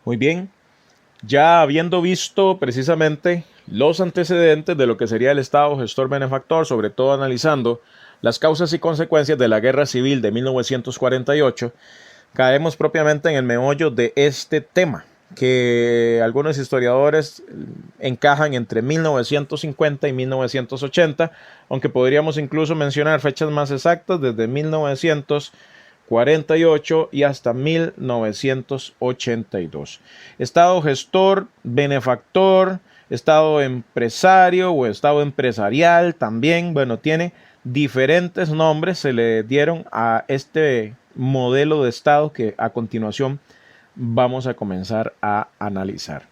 Muy bien, ya habiendo visto precisamente los antecedentes de lo que sería el Estado gestor benefactor, sobre todo analizando las causas y consecuencias de la Guerra Civil de 1948, caemos propiamente en el meollo de este tema, que algunos historiadores encajan entre 1950 y 1980, aunque podríamos incluso mencionar fechas más exactas desde 1948 y hasta 1982. Estado gestor, benefactor, Estado empresario o Estado empresarial también, bueno, tiene diferentes nombres, se le dieron a este modelo de Estado que a continuación vamos a comenzar a analizar.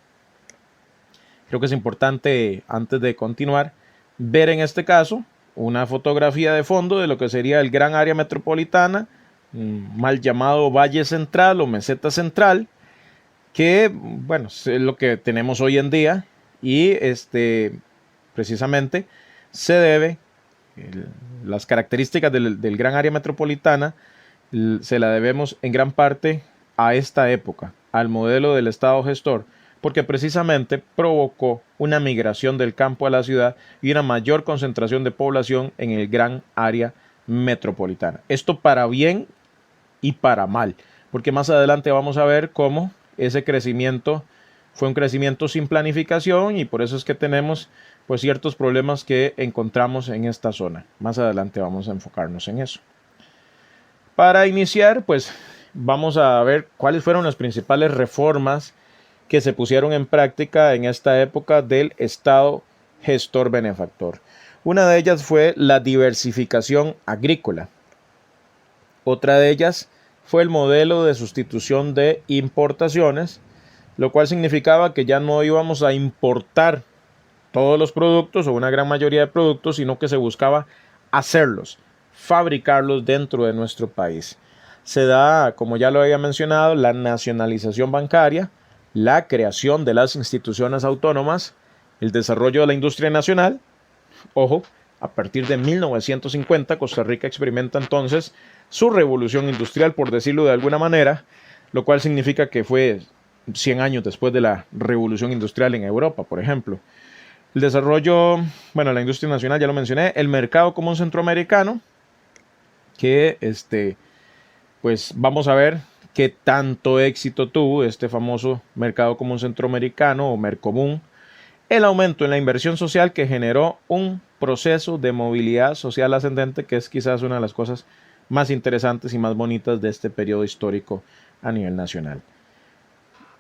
Creo que es importante, antes de continuar, ver en este caso una fotografía de fondo de lo que sería el gran área metropolitana, mal llamado Valle Central o Meseta Central, que, bueno, es lo que tenemos hoy en día y precisamente se debe, las características del gran área metropolitana se la debemos en gran parte a esta época, al modelo del Estado gestor, porque precisamente provocó una migración del campo a la ciudad y una mayor concentración de población en el gran área metropolitana. Esto para bien y para mal, porque más adelante vamos a ver cómo ese crecimiento fue un crecimiento sin planificación y por eso es que tenemos pues ciertos problemas que encontramos en esta zona. Más adelante vamos a enfocarnos en eso. Para iniciar, pues vamos a ver cuáles fueron las principales reformas que se pusieron en práctica en esta época del Estado gestor benefactor. Una de ellas fue la diversificación agrícola. Otra de ellas fue el modelo de sustitución de importaciones, lo cual significaba que ya no íbamos a importar todos los productos o una gran mayoría de productos, sino que se buscaba hacerlos, fabricarlos dentro de nuestro país. Se da, como ya lo había mencionado, la nacionalización bancaria, la creación de las instituciones autónomas, el desarrollo de la industria nacional. Ojo, a partir de 1950 Costa Rica experimenta entonces su revolución industrial, por decirlo de alguna manera, lo cual significa que fue 100 años después de la revolución industrial en Europa, por ejemplo. El desarrollo, bueno, la industria nacional ya lo mencioné, el mercado común centroamericano, que pues vamos a ver qué tanto éxito tuvo este famoso mercado común centroamericano o Mercomún, el aumento en la inversión social que generó un proceso de movilidad social ascendente que es quizás una de las cosas más interesantes y más bonitas de este periodo histórico a nivel nacional.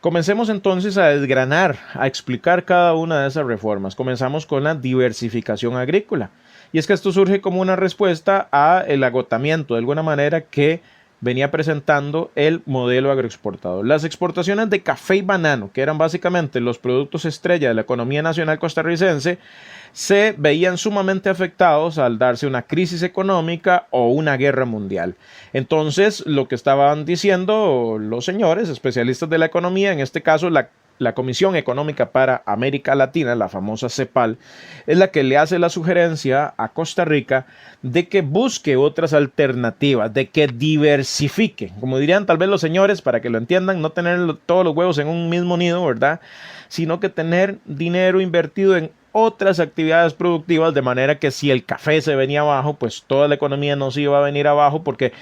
Comencemos entonces a desgranar, a explicar cada una de esas reformas. Comenzamos con la diversificación agrícola. Y es que esto surge como una respuesta al agotamiento, de alguna manera, que venía presentando el modelo agroexportador. Las exportaciones de café y banano, que eran básicamente los productos estrella de la economía nacional costarricense, se veían sumamente afectados al darse una crisis económica o una guerra mundial. Entonces, lo que estaban diciendo los señores especialistas de la economía, en este caso la Comisión Económica para América Latina, la famosa CEPAL, es la que le hace la sugerencia a Costa Rica de que busque otras alternativas, de que diversifique. Como dirían tal vez los señores, para que lo entiendan, no tener todos los huevos en un mismo nido, ¿verdad? Sino que tener dinero invertido en otras actividades productivas, de manera que si el café se venía abajo, pues toda la economía no se iba a venir abajo porque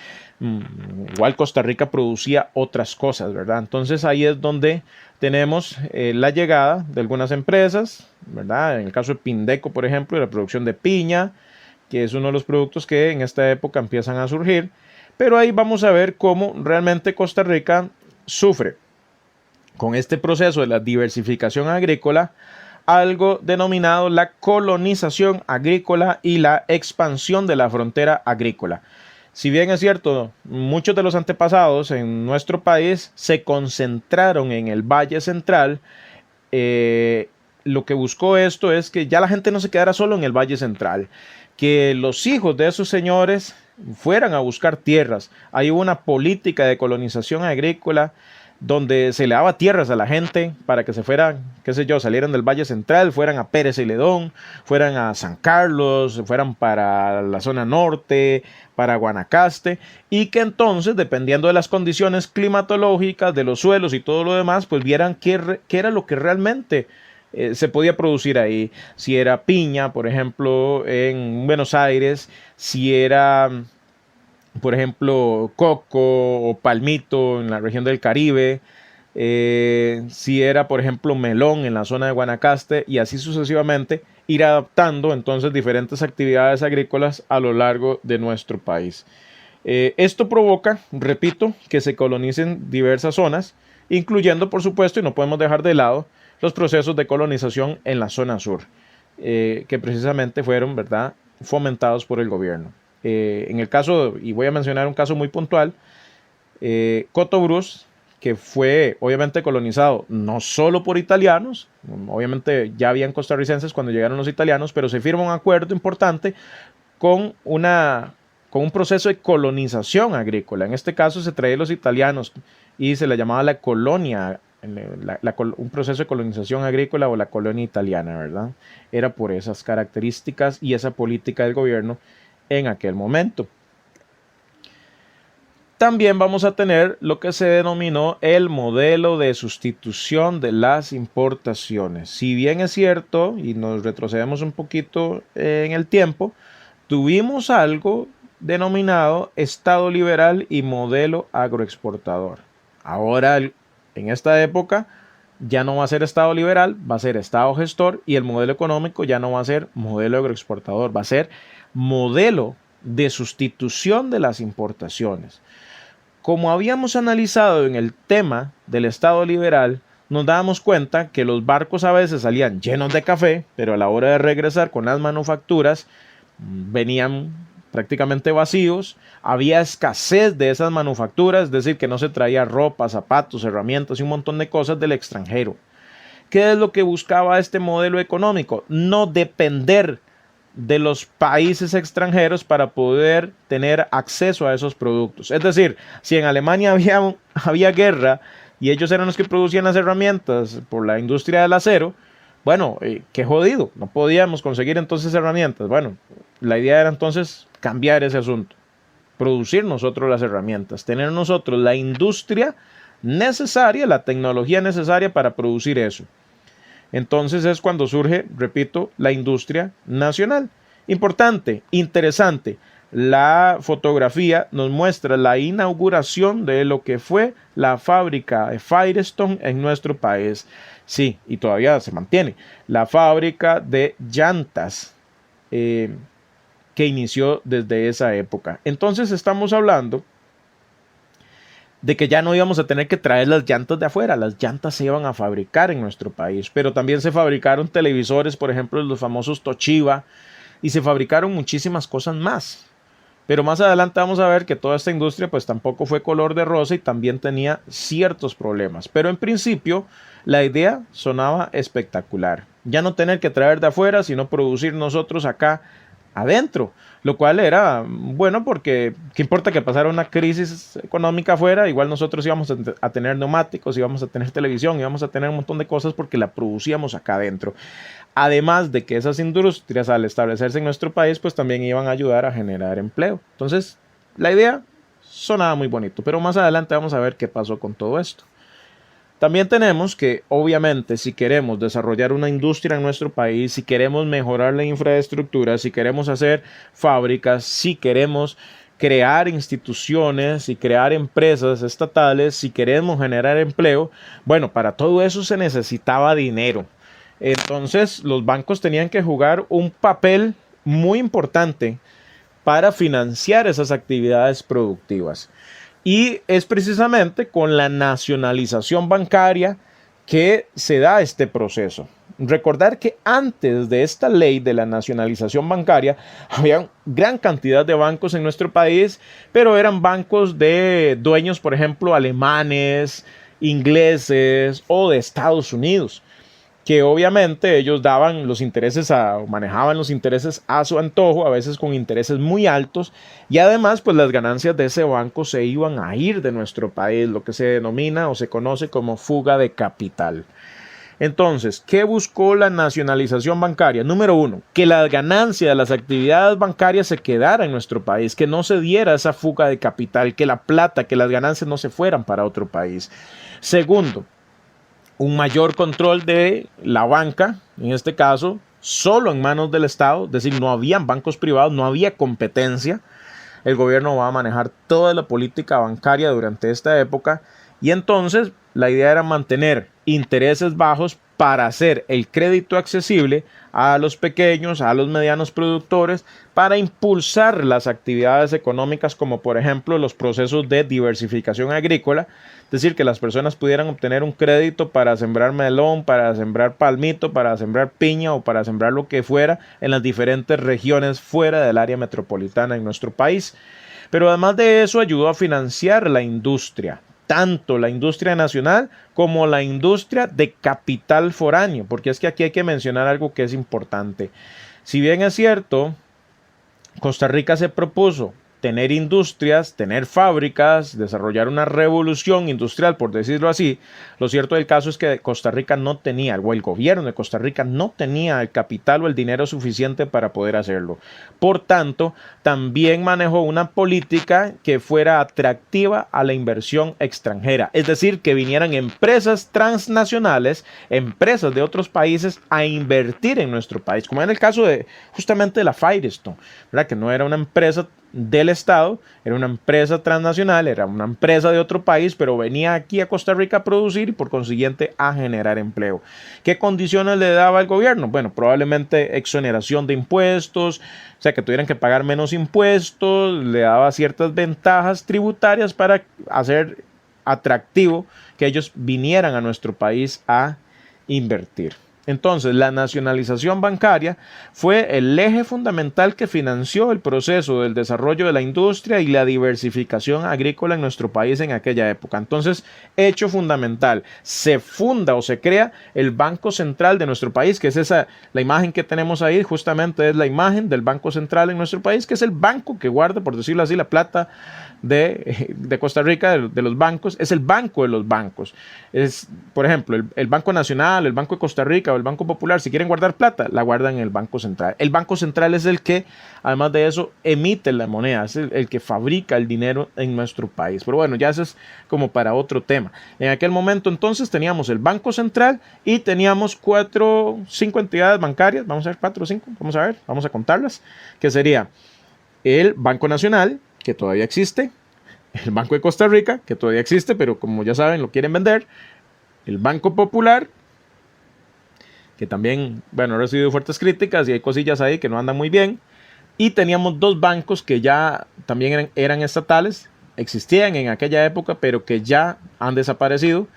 igual Costa Rica producía otras cosas, ¿verdad? Entonces ahí es donde tenemos la llegada de algunas empresas, ¿verdad? En el caso de Pindeco, por ejemplo, la producción de piña, que es uno de los productos que en esta época empiezan a surgir, pero ahí vamos a ver cómo realmente Costa Rica sufre con este proceso de la diversificación agrícola algo denominado la colonización agrícola y la expansión de la frontera agrícola. Si bien es cierto, muchos de los antepasados en nuestro país se concentraron en el Valle Central, lo que buscó esto es que ya la gente no se quedara solo en el Valle Central, que los hijos de esos señores fueran a buscar tierras. Hay una política de colonización agrícola donde se le daba tierras a la gente para que se fueran, qué sé yo, salieran del Valle Central, fueran a Pérez y Ledón, fueran a San Carlos, fueran para la zona norte, para Guanacaste, y que entonces, dependiendo de las condiciones climatológicas, de los suelos y todo lo demás, pues vieran qué era lo que realmente se podía producir ahí. Si era piña, por ejemplo, en Buenos Aires, si era, por ejemplo, coco o palmito en la región del Caribe, si era, por ejemplo, melón en la zona de Guanacaste, y así sucesivamente, ir adaptando entonces diferentes actividades agrícolas a lo largo de nuestro país. Esto provoca, repito, que se colonicen diversas zonas, incluyendo, por supuesto, y no podemos dejar de lado, los procesos de colonización en la zona sur, que precisamente fueron, ¿verdad?, fomentados por el gobierno. En el caso, y voy a mencionar un caso muy puntual, Cotobruz, que fue obviamente colonizado no solo por italianos, obviamente ya habían costarricenses cuando llegaron los italianos, pero se firma un acuerdo importante con un proceso de colonización agrícola. En este caso se traían los italianos y se le llamaba la colonia, un proceso de colonización agrícola o la colonia italiana, ¿verdad? Era por esas características y esa política del gobierno en aquel momento. También vamos a tener lo que se denominó el modelo de sustitución de las importaciones. Si bien es cierto, y nos retrocedemos un poquito en el tiempo, tuvimos algo denominado Estado liberal y modelo agroexportador. Ahora, en esta época, ya no va a ser Estado liberal, va a ser Estado gestor, y el modelo económico ya no va a ser modelo agroexportador, va a ser modelo de sustitución de las importaciones. Como habíamos analizado en el tema del Estado liberal, nos dábamos cuenta que los barcos a veces salían llenos de café, pero a la hora de regresar con las manufacturas venían prácticamente vacíos, había escasez de esas manufacturas, es decir, que no se traía ropa, zapatos, herramientas y un montón de cosas del extranjero. ¿Qué es lo que buscaba este modelo económico? No depender de los países extranjeros para poder tener acceso a esos productos. Es decir, si en Alemania había guerra y ellos eran los que producían las herramientas por la industria del acero, bueno, qué jodido, no podíamos conseguir entonces herramientas. Bueno, la idea era entonces cambiar ese asunto, producir nosotros las herramientas, tener nosotros la industria necesaria, la tecnología necesaria para producir eso. Entonces es cuando surge, repito, la industria nacional. Importante, interesante, la fotografía nos muestra la inauguración de lo que fue la fábrica de Firestone en nuestro país. Sí, y todavía se mantiene. La fábrica de llantas que inició desde esa época. Entonces estamos hablando de que ya no íbamos a tener que traer las llantas de afuera, las llantas se iban a fabricar en nuestro país, pero también se fabricaron televisores, por ejemplo, los famosos Toshiba, y se fabricaron muchísimas cosas más. Pero más adelante vamos a ver que toda esta industria pues tampoco fue color de rosa y también tenía ciertos problemas. Pero en principio la idea sonaba espectacular. Ya no tener que traer de afuera, sino producir nosotros acá adentro, lo cual era bueno porque qué importa que pasara una crisis económica afuera, igual nosotros íbamos a tener neumáticos, íbamos a tener televisión, íbamos a tener un montón de cosas porque la producíamos acá adentro. Además de que esas industrias al establecerse en nuestro país pues también iban a ayudar a generar empleo. Entonces la idea sonaba muy bonito, pero más adelante vamos a ver qué pasó con todo esto. También tenemos que, obviamente, si queremos desarrollar una industria en nuestro país, si queremos mejorar la infraestructura, si queremos hacer fábricas, si queremos crear instituciones y crear empresas estatales, si queremos generar empleo, bueno, para todo eso se necesitaba dinero. Entonces, los bancos tenían que jugar un papel muy importante para financiar esas actividades productivas. Y es precisamente con la nacionalización bancaria que se da este proceso. Recordar que antes de esta ley de la nacionalización bancaria había gran cantidad de bancos en nuestro país, pero eran bancos de dueños, por ejemplo, alemanes, ingleses o de Estados Unidos. que obviamente ellos daban los intereses o manejaban los intereses a su antojo, a veces con intereses muy altos, y además pues las ganancias de ese banco se iban a ir de nuestro país, lo que se denomina o se conoce como fuga de capital. Entonces, ¿qué buscó la nacionalización bancaria? Número uno, que la ganancia de las actividades bancarias se quedara en nuestro país, que no se diera esa fuga de capital, que la plata, que las ganancias no se fueran para otro país. Segundo, un mayor control de la banca, en este caso, solo en manos del Estado, es decir, no habían bancos privados, no había competencia. El gobierno va a manejar toda la política bancaria durante esta época y entonces la idea era mantener intereses bajos para hacer el crédito accesible a los pequeños, a los medianos productores, para impulsar las actividades económicas como por ejemplo los procesos de diversificación agrícola, es decir, que las personas pudieran obtener un crédito para sembrar melón, para sembrar palmito, para sembrar piña o para sembrar lo que fuera en las diferentes regiones fuera del área metropolitana en nuestro país. Pero además de eso ayudó a financiar la industria, tanto la industria nacional como la industria de capital foráneo, porque es que aquí hay que mencionar algo que es importante. Si bien es cierto, Costa Rica se propuso tener industrias, tener fábricas, desarrollar una revolución industrial, por decirlo así, lo cierto del caso es que Costa Rica no tenía, o el gobierno de Costa Rica no tenía el capital o el dinero suficiente para poder hacerlo. Por tanto, también manejó una política que fuera atractiva a la inversión extranjera, es decir, que vinieran empresas transnacionales, empresas de otros países a invertir en nuestro país, como en el caso de justamente de la Firestone, ¿verdad? Que no era una empresa del Estado, era una empresa transnacional, era una empresa de otro país, pero venía aquí a Costa Rica a producir y por consiguiente a generar empleo. ¿Qué condiciones le daba el gobierno? Bueno, probablemente exoneración de impuestos, o sea, que tuvieran que pagar menos impuestos, le daba ciertas ventajas tributarias para hacer atractivo que ellos vinieran a nuestro país a invertir. Entonces, la nacionalización bancaria fue el eje fundamental que financió el proceso del desarrollo de la industria y la diversificación agrícola en nuestro país en aquella época. Entonces, hecho fundamental, se funda o se crea el Banco Central de nuestro país, que es la imagen que tenemos ahí, justamente es la imagen del Banco Central en nuestro país, que es el banco que guarda, por decirlo así, la plata de Costa Rica, de los bancos, es el banco de los bancos. Es, por ejemplo, el Banco Nacional, el Banco de Costa Rica o el Banco Popular, si quieren guardar plata, la guardan en el Banco Central. El Banco Central es el que, además de eso, emite la moneda, es el que fabrica el dinero en nuestro país. Pero bueno, ya eso es como para otro tema. En aquel momento entonces teníamos el Banco Central y teníamos 5 entidades bancarias, vamos a ver 4 o 5, vamos a contarlas, que sería el Banco Nacional, que todavía existe, el Banco de Costa Rica, que todavía existe, pero como ya saben, lo quieren vender, el Banco Popular, que también, bueno, ha recibido fuertes críticas y hay cosillas ahí que no andan muy bien, y teníamos 2 bancos que ya también eran estatales, existían en aquella época, pero que ya han desaparecido.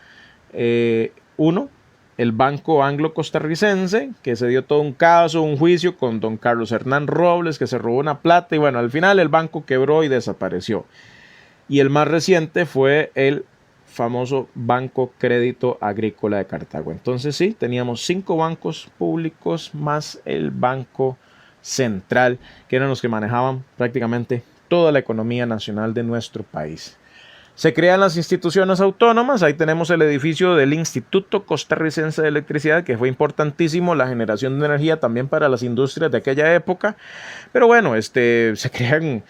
Uno, el Banco Anglo-Costarricense, que se dio todo un caso, un juicio con don Carlos Hernán Robles, que se robó una plata y bueno, al final el banco quebró y desapareció. Y el más reciente fue el famoso Banco Crédito Agrícola de Cartago. Entonces sí, teníamos 5 bancos públicos más el Banco Central, que eran los que manejaban prácticamente toda la economía nacional de nuestro país. Se crean las instituciones autónomas, ahí tenemos el edificio del Instituto Costarricense de Electricidad, que fue importantísimo, la generación de energía también para las industrias de aquella época, pero bueno, se crean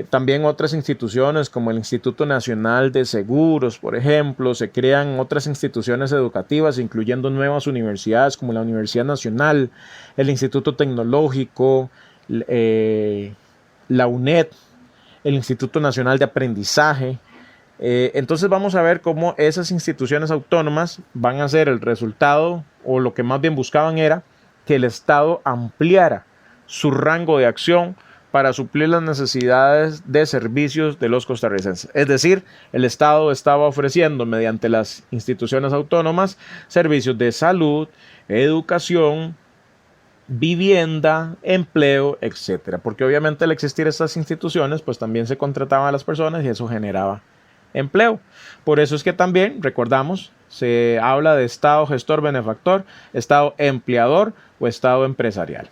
también otras instituciones como el Instituto Nacional de Seguros, por ejemplo, se crean otras instituciones educativas, incluyendo nuevas universidades como la Universidad Nacional, el Instituto Tecnológico, la UNED, el Instituto Nacional de Aprendizaje. Entonces vamos a ver cómo esas instituciones autónomas van a ser el resultado, o lo que más bien buscaban era que el Estado ampliara su rango de acción para suplir las necesidades de servicios de los costarricenses. Es decir, el Estado estaba ofreciendo mediante las instituciones autónomas servicios de salud, educación, vivienda, empleo, etcétera. Porque obviamente al existir estas instituciones, pues también se contrataban a las personas y eso generaba empleo. Por eso es que también, recordamos, se habla de Estado gestor benefactor, Estado empleador o Estado empresarial.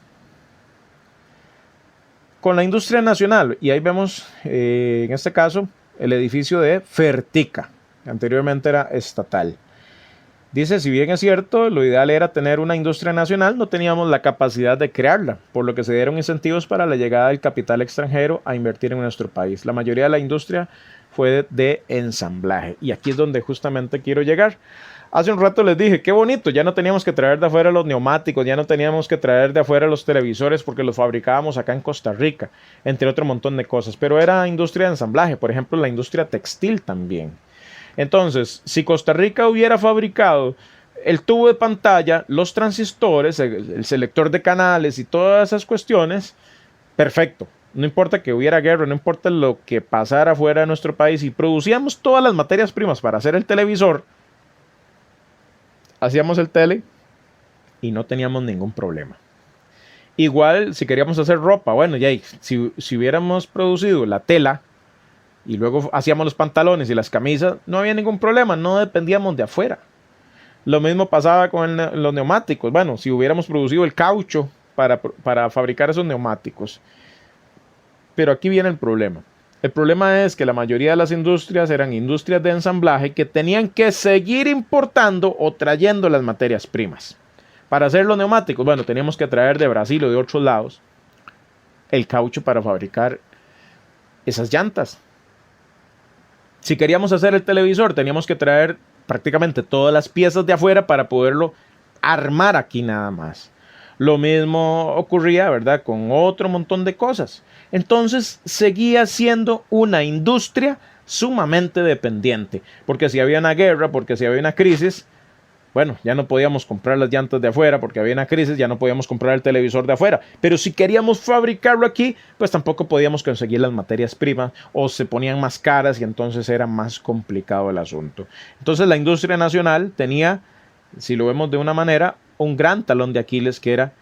Con la industria nacional, y ahí vemos en este caso el edificio de Fertica, que anteriormente era estatal. Dice, si bien es cierto, lo ideal era tener una industria nacional, no teníamos la capacidad de crearla, por lo que se dieron incentivos para la llegada del capital extranjero a invertir en nuestro país. La mayoría de la industria fue de ensamblaje, y aquí es donde justamente quiero llegar. Hace un rato les dije, qué bonito, ya no teníamos que traer de afuera los neumáticos, ya no teníamos que traer de afuera los televisores porque los fabricábamos acá en Costa Rica, entre otro montón de cosas, pero era industria de ensamblaje, por ejemplo, la industria textil también. Entonces, si Costa Rica hubiera fabricado el tubo de pantalla, los transistores, el selector de canales y todas esas cuestiones, perfecto. No importa que hubiera guerra, no importa lo que pasara fuera de nuestro país, y producíamos todas las materias primas para hacer el televisor, hacíamos el tele y no teníamos ningún problema. Igual, si queríamos hacer ropa, bueno, ya si hubiéramos producido la tela, y luego hacíamos los pantalones y las camisas, no había ningún problema, no dependíamos de afuera. Lo mismo pasaba con los neumáticos. Bueno, si hubiéramos producido el caucho para fabricar esos neumáticos. Pero aquí viene el problema. El problema es que la mayoría de las industrias eran industrias de ensamblaje que tenían que seguir importando o trayendo las materias primas. Para hacer los neumáticos, bueno, teníamos que traer de Brasil o de otros lados el caucho para fabricar esas llantas. Si queríamos hacer el televisor, teníamos que traer prácticamente todas las piezas de afuera para poderlo armar aquí nada más. Lo mismo ocurría, ¿verdad?, con otro montón de cosas. Entonces seguía siendo una industria sumamente dependiente, porque si había una guerra, porque si había una crisis, bueno, ya no podíamos comprar las llantas de afuera porque había una crisis, ya no podíamos comprar el televisor de afuera. Pero si queríamos fabricarlo aquí, pues tampoco podíamos conseguir las materias primas o se ponían más caras y entonces era más complicado el asunto. Entonces la industria nacional tenía, si lo vemos de una manera, un gran talón de Aquiles que era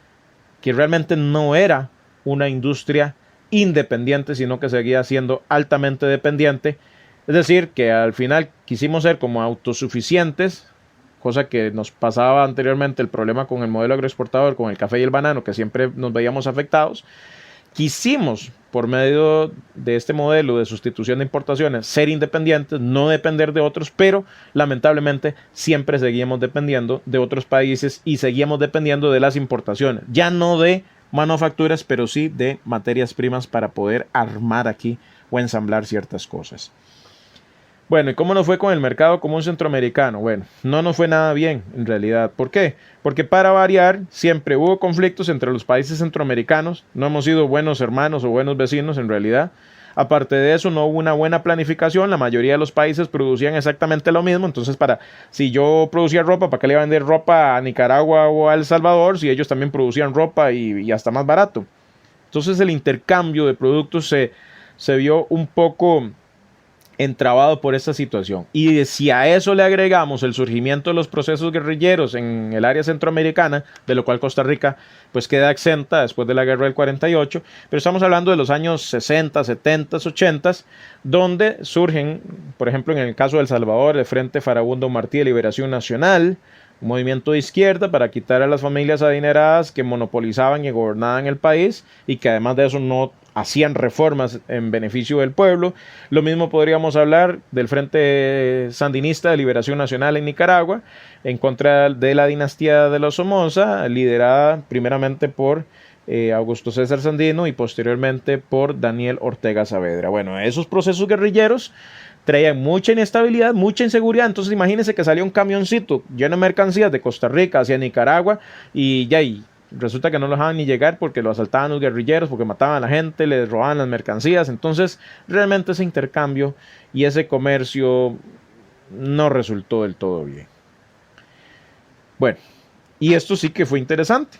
que realmente no era una industria independiente, sino que seguía siendo altamente dependiente. Es decir, que al final quisimos ser como autosuficientes, cosa que nos pasaba anteriormente el problema con el modelo agroexportador, con el café y el banano, que siempre nos veíamos afectados. Quisimos, por medio de este modelo de sustitución de importaciones, ser independientes, no depender de otros, pero lamentablemente siempre seguíamos dependiendo de otros países y seguíamos dependiendo de las importaciones, ya no de manufacturas, pero sí de materias primas para poder armar aquí o ensamblar ciertas cosas. Bueno, ¿y cómo nos fue con el mercado común centroamericano? Bueno, no nos fue nada bien en realidad. ¿Por qué? Porque para variar siempre hubo conflictos entre los países centroamericanos. No hemos sido buenos hermanos o buenos vecinos en realidad. Aparte de eso, no hubo una buena planificación. La mayoría de los países producían exactamente lo mismo. Entonces, si yo producía ropa, ¿para qué le iba a vender ropa a Nicaragua o a El Salvador si ellos también producían ropa y hasta más barato? Entonces el intercambio de productos se vio un poco entrabado por esta situación. Y si a eso le agregamos el surgimiento de los procesos guerrilleros en el área centroamericana, de lo cual Costa Rica pues queda exenta después de la guerra del 48, pero estamos hablando de los años 60, 70, 80, donde surgen, por ejemplo, en el caso de El Salvador, el Frente Farabundo Martí de Liberación Nacional, un movimiento de izquierda para quitar a las familias adineradas que monopolizaban y gobernaban el país y que además de eso no hacían reformas en beneficio del pueblo. Lo mismo podríamos hablar del Frente Sandinista de Liberación Nacional en Nicaragua, en contra de la dinastía de los Somoza, liderada primeramente por Augusto César Sandino y posteriormente por Daniel Ortega Saavedra. Bueno, esos procesos guerrilleros traían mucha inestabilidad, mucha inseguridad. Entonces imagínense que salía un camioncito lleno de mercancías de Costa Rica hacia Nicaragua y resulta que no lo dejaban ni llegar porque lo asaltaban los guerrilleros, porque mataban a la gente, les robaban las mercancías. Entonces realmente ese intercambio y ese comercio no resultó del todo bien. Bueno, y esto sí que fue interesante.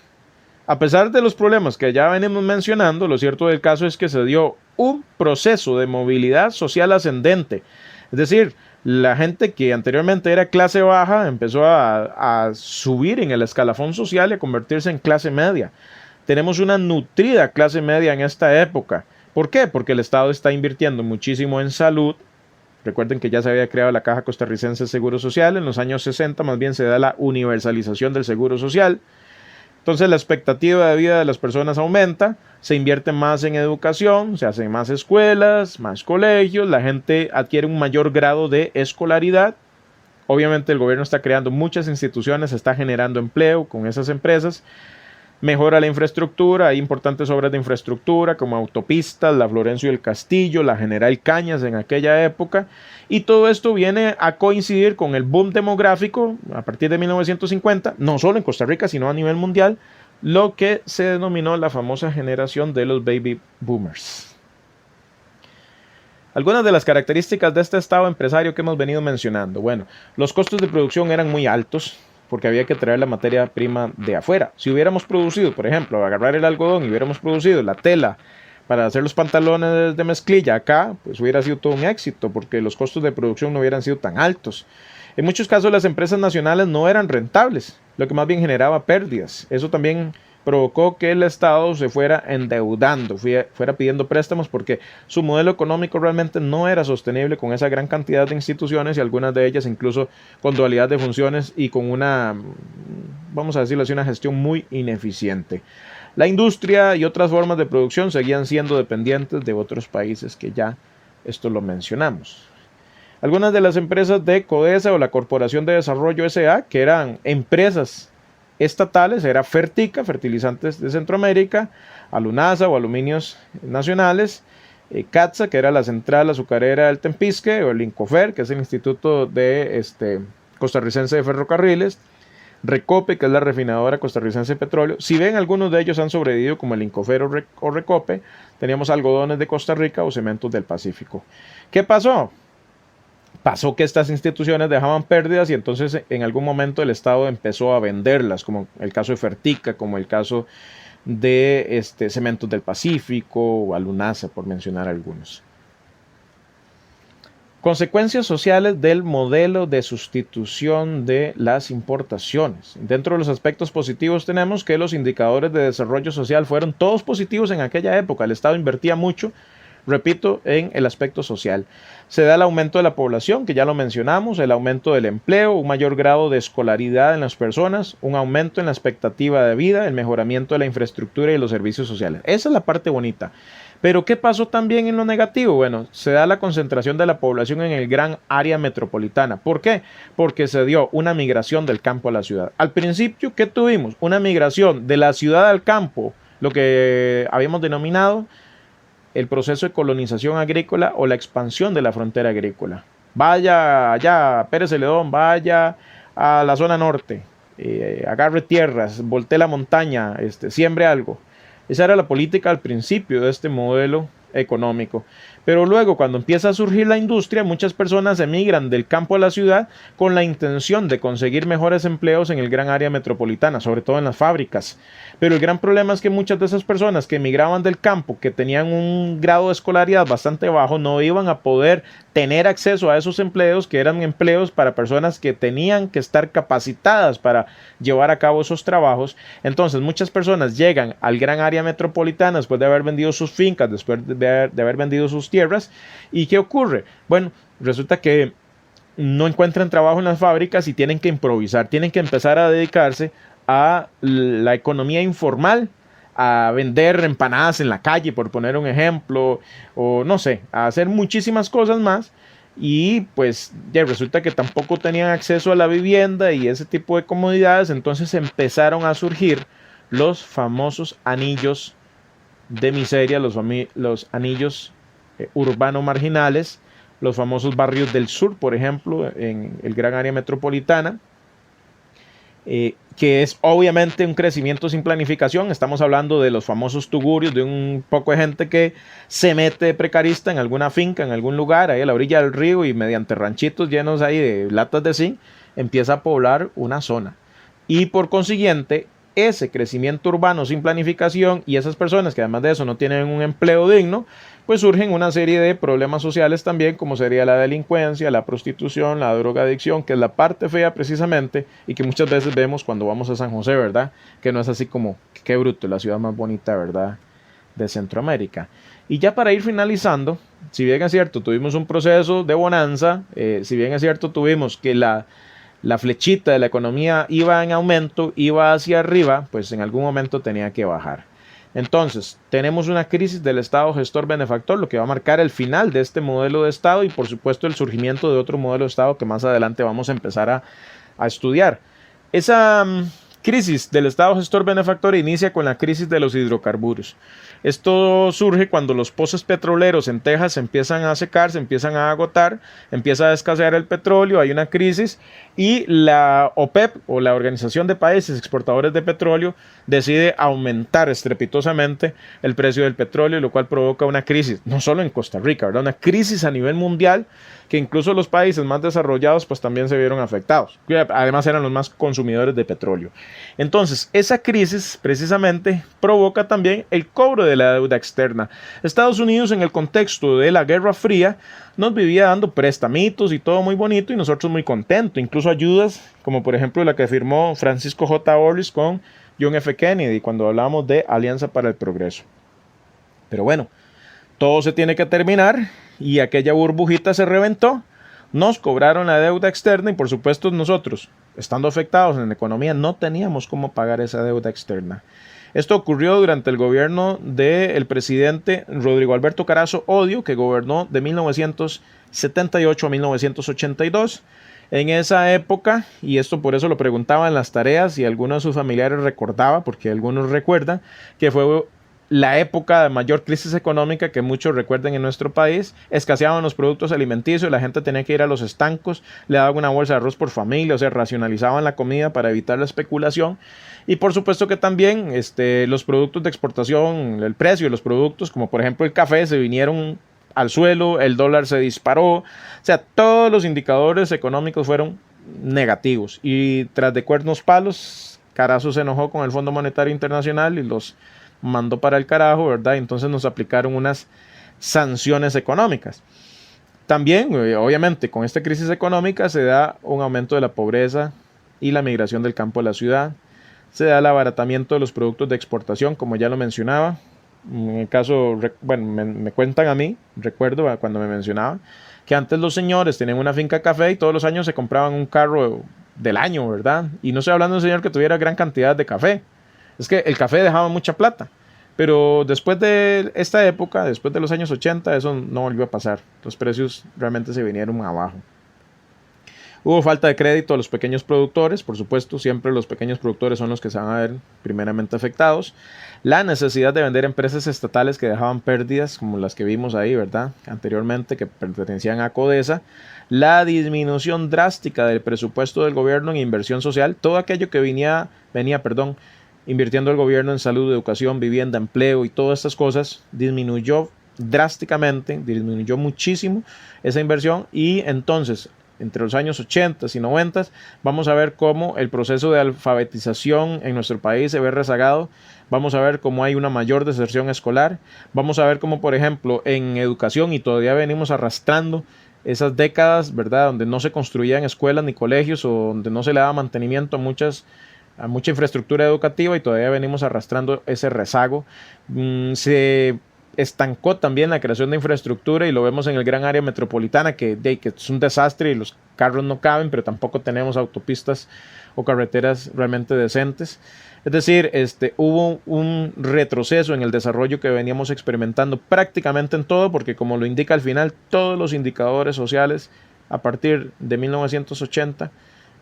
A pesar de los problemas que ya venimos mencionando, lo cierto del caso es que se dio un proceso de movilidad social ascendente. Es decir, la gente que anteriormente era clase baja empezó a subir en el escalafón social y a convertirse en clase media. Tenemos una nutrida clase media en esta época. ¿Por qué? Porque el Estado está invirtiendo muchísimo en salud, Recuerden que ya se había creado la Caja Costarricense de Seguro Social. En los años 60 más bien se da la universalización del Seguro Social. Entonces la expectativa de vida de las personas aumenta, se invierte más en educación, se hacen más escuelas, más colegios, la gente adquiere un mayor grado de escolaridad. Obviamente el gobierno está creando muchas instituciones, está generando empleo con esas empresas, mejora la infraestructura, hay importantes obras de infraestructura como autopistas, la Florencio del Castillo, la General Cañas en aquella época, y todo esto viene a coincidir con el boom demográfico a partir de 1950, no solo en Costa Rica, sino a nivel mundial, lo que se denominó la famosa generación de los baby boomers. Algunas de las características de este estado empresario que hemos venido mencionando. Bueno, los costos de producción eran muy altos, porque había que traer la materia prima de afuera. Si hubiéramos producido, por ejemplo, agarrar el algodón y hubiéramos producido la tela para hacer los pantalones de mezclilla acá, pues hubiera sido todo un éxito, porque los costos de producción no hubieran sido tan altos. En muchos casos las empresas nacionales no eran rentables, lo que más bien generaba pérdidas. Eso también provocó que el Estado se fuera endeudando, fuera pidiendo préstamos, porque su modelo económico realmente no era sostenible con esa gran cantidad de instituciones y algunas de ellas incluso con dualidad de funciones y con una, vamos a decirlo así, una gestión muy ineficiente. La industria y otras formas de producción seguían siendo dependientes de otros países, que ya esto lo mencionamos. Algunas de las empresas de CODESA o la Corporación de Desarrollo S.A., que eran empresas estatales, era Fertica, Fertilizantes de Centroamérica, Alunasa o Aluminios Nacionales, CATSA, que era la Central Azucarera del Tempisque, o el INCOFER, que es el Instituto de Costarricense de Ferrocarriles, Recope, que es la Refinadora Costarricense de Petróleo. Si ven, algunos de ellos han sobrevivido, como el INCOFER o Recope. Teníamos Algodones de Costa Rica o Cementos del Pacífico. ¿Qué pasó? Pasó que estas instituciones dejaban pérdidas y entonces en algún momento el Estado empezó a venderlas, como el caso de Fertica, como el caso de Cementos del Pacífico o Alunasa, por mencionar algunos. Consecuencias sociales del modelo de sustitución de las importaciones. Dentro de los aspectos positivos tenemos que los indicadores de desarrollo social fueron todos positivos en aquella época. El Estado invertía mucho, repito, en el aspecto social. Se da el aumento de la población, que ya lo mencionamos, el aumento del empleo, un mayor grado de escolaridad en las personas, un aumento en la expectativa de vida, el mejoramiento de la infraestructura y los servicios sociales. Esa es la parte bonita. Pero ¿qué pasó también en lo negativo? Bueno, se da la concentración de la población en el gran área metropolitana. ¿Por qué? Porque se dio una migración del campo a la ciudad. Al principio, ¿qué tuvimos? Una migración de la ciudad al campo, lo que habíamos denominado el proceso de colonización agrícola o la expansión de la frontera agrícola. Vaya allá, Pérez Celedón, vaya a la zona norte, agarre tierras, voltee la montaña, siembre algo. Esa era la política al principio de este modelo económico. Pero luego, cuando empieza a surgir la industria, muchas personas emigran del campo a la ciudad con la intención de conseguir mejores empleos en el gran área metropolitana, sobre todo en las fábricas. Pero el gran problema es que muchas de esas personas que emigraban del campo, que tenían un grado de escolaridad bastante bajo, no iban a poder tener acceso a esos empleos, que eran empleos para personas que tenían que estar capacitadas para llevar a cabo esos trabajos. Entonces muchas personas llegan al gran área metropolitana después de haber vendido sus fincas, después de haber vendido sus tierras. ¿Y qué ocurre? Bueno, resulta que no encuentran trabajo en las fábricas y tienen que improvisar, tienen que empezar a dedicarse a la economía informal, a vender empanadas en la calle, por poner un ejemplo, o no sé, a hacer muchísimas cosas más. Y pues ya resulta que tampoco tenían acceso a la vivienda y ese tipo de comodidades. Entonces empezaron a surgir los famosos anillos de miseria, los anillos urbanos marginales, los famosos barrios del sur, por ejemplo, en el gran área metropolitana, que es obviamente un crecimiento sin planificación. Estamos hablando de los famosos tugurios, de un poco de gente que se mete de precarista en alguna finca, en algún lugar, ahí a la orilla del río, y mediante ranchitos llenos ahí de latas de zinc, empieza a poblar una zona. Y por consiguiente, ese crecimiento urbano sin planificación y esas personas que además de eso no tienen un empleo digno, pues surgen una serie de problemas sociales también, como sería la delincuencia, la prostitución, la drogadicción, que es la parte fea precisamente y que muchas veces vemos cuando vamos a San José, ¿verdad? Que no es así como, qué bruto, la ciudad más bonita, ¿verdad? de Centroamérica. Y ya para ir finalizando, si bien es cierto, tuvimos un proceso de bonanza, si bien es cierto, tuvimos que la flechita de la economía iba en aumento, iba hacia arriba, pues en algún momento tenía que bajar. Entonces, tenemos una crisis del Estado gestor benefactor, lo que va a marcar el final de este modelo de Estado y por supuesto el surgimiento de otro modelo de Estado que más adelante vamos a empezar a estudiar. Esa crisis del Estado gestor benefactor inicia con la crisis de los hidrocarburos. Esto surge cuando los pozos petroleros en Texas se empiezan a secar, se empiezan a agotar, empieza a escasear el petróleo, hay una crisis y la OPEP o la Organización de Países Exportadores de Petróleo decide aumentar estrepitosamente el precio del petróleo, lo cual provoca una crisis, no solo en Costa Rica, ¿verdad? Una crisis a nivel mundial que incluso los países más desarrollados pues también se vieron afectados. Además eran los más consumidores de petróleo. Entonces, esa crisis precisamente provoca también el cobro de la deuda externa. Estados Unidos en el contexto de la Guerra Fría nos vivía dando préstamitos y todo muy bonito y nosotros muy contentos. Incluso ayudas como por ejemplo la que firmó Francisco J. Orris con John F. Kennedy cuando hablamos de Alianza para el Progreso. Pero bueno, todo se tiene que terminar y aquella burbujita se reventó, nos cobraron la deuda externa y por supuesto nosotros, estando afectados en la economía, no teníamos cómo pagar esa deuda externa. Esto ocurrió durante el gobierno del presidente Rodrigo Alberto Carazo Odio, que gobernó de 1978 a 1982. En esa época, y esto por eso lo preguntaba en las tareas y algunos de sus familiares recordaba, porque algunos recuerdan, que fue la época de mayor crisis económica que muchos recuerden en nuestro país. Escaseaban los productos alimenticios, la gente tenía que ir a los estancos, le daban una bolsa de arroz por familia, o sea, racionalizaban la comida para evitar la especulación. Y por supuesto que también los productos de exportación, el precio de los productos, como por ejemplo el café, se vinieron al suelo, el dólar se disparó, o sea, todos los indicadores económicos fueron negativos. Y tras de cuernos palos, Carazo se enojó con el Fondo Monetario Internacional y los mandó para el carajo, ¿verdad? Entonces nos aplicaron unas sanciones económicas. También, obviamente, con esta crisis económica se da un aumento de la pobreza y la migración del campo a la ciudad. Se da el abaratamiento de los productos de exportación, como ya lo mencionaba. En el caso, bueno, me cuentan a mí, recuerdo cuando me mencionaba, que antes los señores tenían una finca café y todos los años se compraban un carro del año, ¿verdad? Y no estoy hablando de un señor que tuviera gran cantidad de café. Es que el café dejaba mucha plata, pero después de esta época, después de los años 80, eso no volvió a pasar. Los precios realmente se vinieron abajo. Hubo falta de crédito a los pequeños productores, por supuesto, siempre los pequeños productores son los que se van a ver primeramente afectados. La necesidad de vender empresas estatales que dejaban pérdidas, como las que vimos ahí, ¿verdad? Anteriormente, que pertenecían a Codesa. La disminución drástica del presupuesto del gobierno en inversión social, todo aquello que venía, invirtiendo el gobierno en salud, educación, vivienda, empleo y todas estas cosas, disminuyó drásticamente, disminuyó muchísimo esa inversión y entonces entre los años 80 y 90 vamos a ver cómo el proceso de alfabetización en nuestro país se ve rezagado, vamos a ver cómo hay una mayor deserción escolar, vamos a ver cómo por ejemplo en educación y todavía venimos arrastrando esas décadas, ¿verdad?, donde no se construían escuelas ni colegios o donde no se le daba mantenimiento a mucha infraestructura educativa y todavía venimos arrastrando ese rezago. Se estancó también la creación de infraestructura y lo vemos en el gran área metropolitana que es un desastre y los carros no caben, pero tampoco tenemos autopistas o carreteras realmente decentes. Es decir, hubo un retroceso en el desarrollo que veníamos experimentando prácticamente en todo, porque como lo indica al final, todos los indicadores sociales a partir de 1980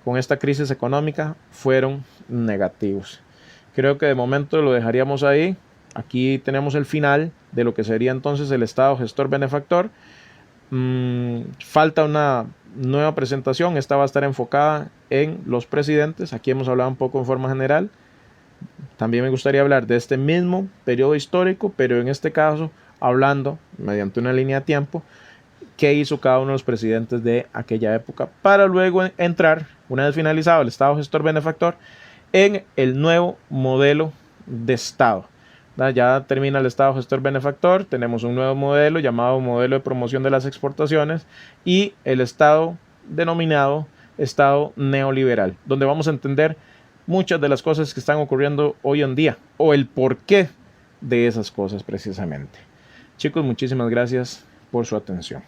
con esta crisis económica fueron negativos. Creo que de momento lo dejaríamos ahí. Aquí tenemos el final de lo que sería entonces el Estado gestor benefactor. Falta una nueva presentación. Esta va a estar enfocada en los presidentes. Aquí hemos hablado un poco en forma general. También me gustaría hablar de este mismo periodo histórico, pero en este caso hablando mediante una línea de tiempo qué hizo cada uno de los presidentes de aquella época, para luego entrar, una vez finalizado el Estado gestor benefactor, en el nuevo modelo de Estado. Ya termina el Estado gestor benefactor, tenemos un nuevo modelo llamado modelo de promoción de las exportaciones y el Estado denominado Estado neoliberal, donde vamos a entender muchas de las cosas que están ocurriendo hoy en día o el por qué de esas cosas precisamente. Chicos, muchísimas gracias por su atención.